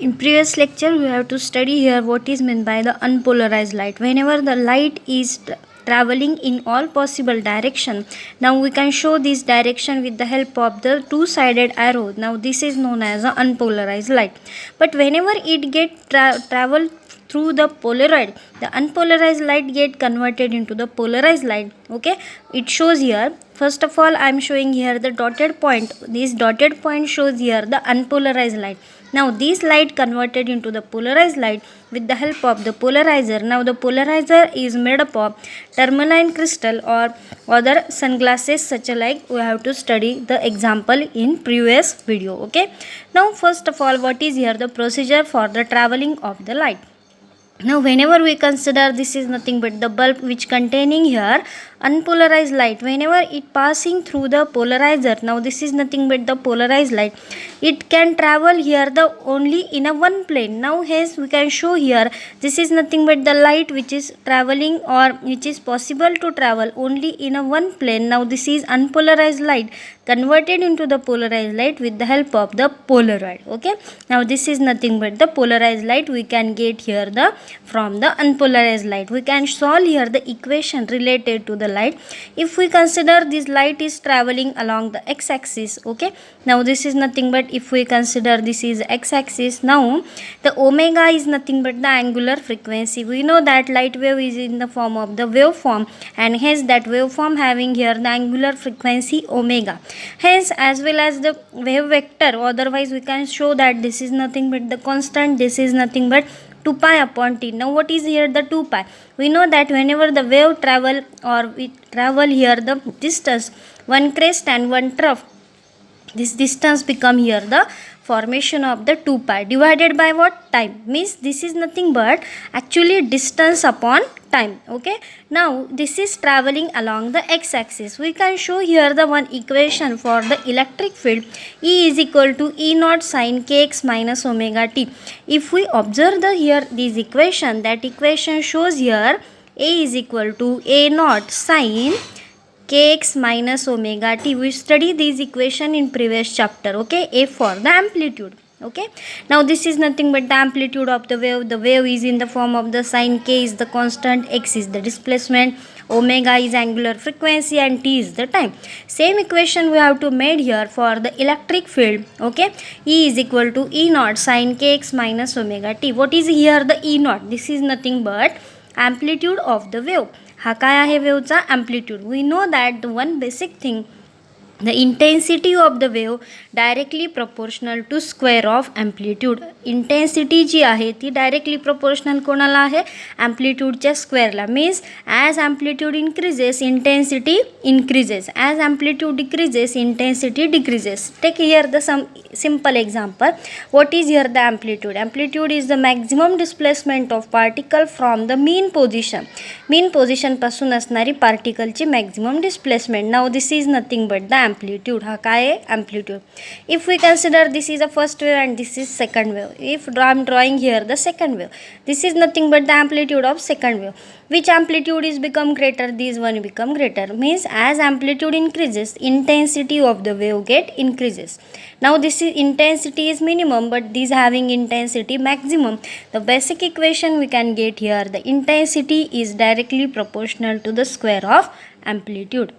In previous lecture we have to study here what is meant by the unpolarized light. Whenever the light is traveling in all possible direction, now we can show this direction with the help of the two-sided arrow. Now this is known as an unpolarized light. But whenever it get travel through the polaroid, the unpolarized light get converted into the polarized light. Okay, it shows here. First of all, I am showing here the dotted point. This dotted point shows here the unpolarized light. Now this light converted into the polarized light with the help of the polarizer. Now the polarizer is made up of tourmaline crystal or other sunglasses such like we have to study the example in previous video. Okay, now first of all, what is here the procedure for the traveling of the light? Now whenever we consider, this is nothing but the bulb which containing here unpolarized light. Whenever it passing through the polarizer, now this is nothing but the polarized light, it can travel here the only in a one plane. Now hence we can show here this is nothing but the light which is traveling or which is possible to travel only in a one plane. Now this is unpolarized light converted into the polarized light with the help of the polaroid. Okay, now this is nothing but the polarized light we can get here the from the unpolarized light. We can solve here the equation related to the light. If we consider this light is traveling along the x-axis, okay, now this is nothing but if we consider this is x-axis, now the omega is nothing but the angular frequency. We know that light wave is in the form of the waveform, and hence that waveform having here the angular frequency omega. Hence as well as the wave vector, otherwise we can show that this is nothing but the constant, this is nothing but 2 pi upon t. Now what is here the 2 pi? We know that whenever the wave travel or we travel here the distance, one crest and one trough, this distance become here the formation of the 2 pi divided by what? Time. Means this is nothing but actually distance upon time. Okay, now this is traveling along the x-axis. We can show here the one equation for the electric field. E is equal to E naught sin kx minus omega t. If we observe the here this equation, that equation shows here A is equal to A naught sin kx minus omega t. We studied this equation in previous chapter. Okay, A for the amplitude. Okay, now this is nothing but the amplitude of the wave. The wave is in the form of the sin, k is the constant, x is the displacement, omega is angular frequency, and t is the time. Same equation we have to made here for the electric field. Okay, E is equal to E naught sin kx minus omega t. What is here the E naught? This is nothing but amplitude of the wave. हा काय आहे वेवचा amplitude. We know that the one basic thing, the intensity of the wave directly proportional to square of amplitude. Intensity जी आहे ती directly proportional कोणाला आहे? ॲम्प्लिट्यूडच्या स्क्वेअरला. Means as amplitude increases intensity increases, as amplitude decreases intensity decreases. Take here the some simple example. What is here the amplitude? Amplitude is the maximum displacement of particle from the mean position. mean position पासून असणारी पार्टिकलची maximum displacement. Now this is nothing but the amplitude. हा काय आहे? amplitude. If we consider this is a first wave and this is second wave. If I am drawing here the second wave, this is nothing but the amplitude of second wave. Which amplitude is become greater? This one become greater. Means as amplitude increases, intensity of the wave get increases. Now this is intensity is minimum, but this having intensity maximum. The basic equation we can get here, the intensity is directly proportional to the square of amplitude.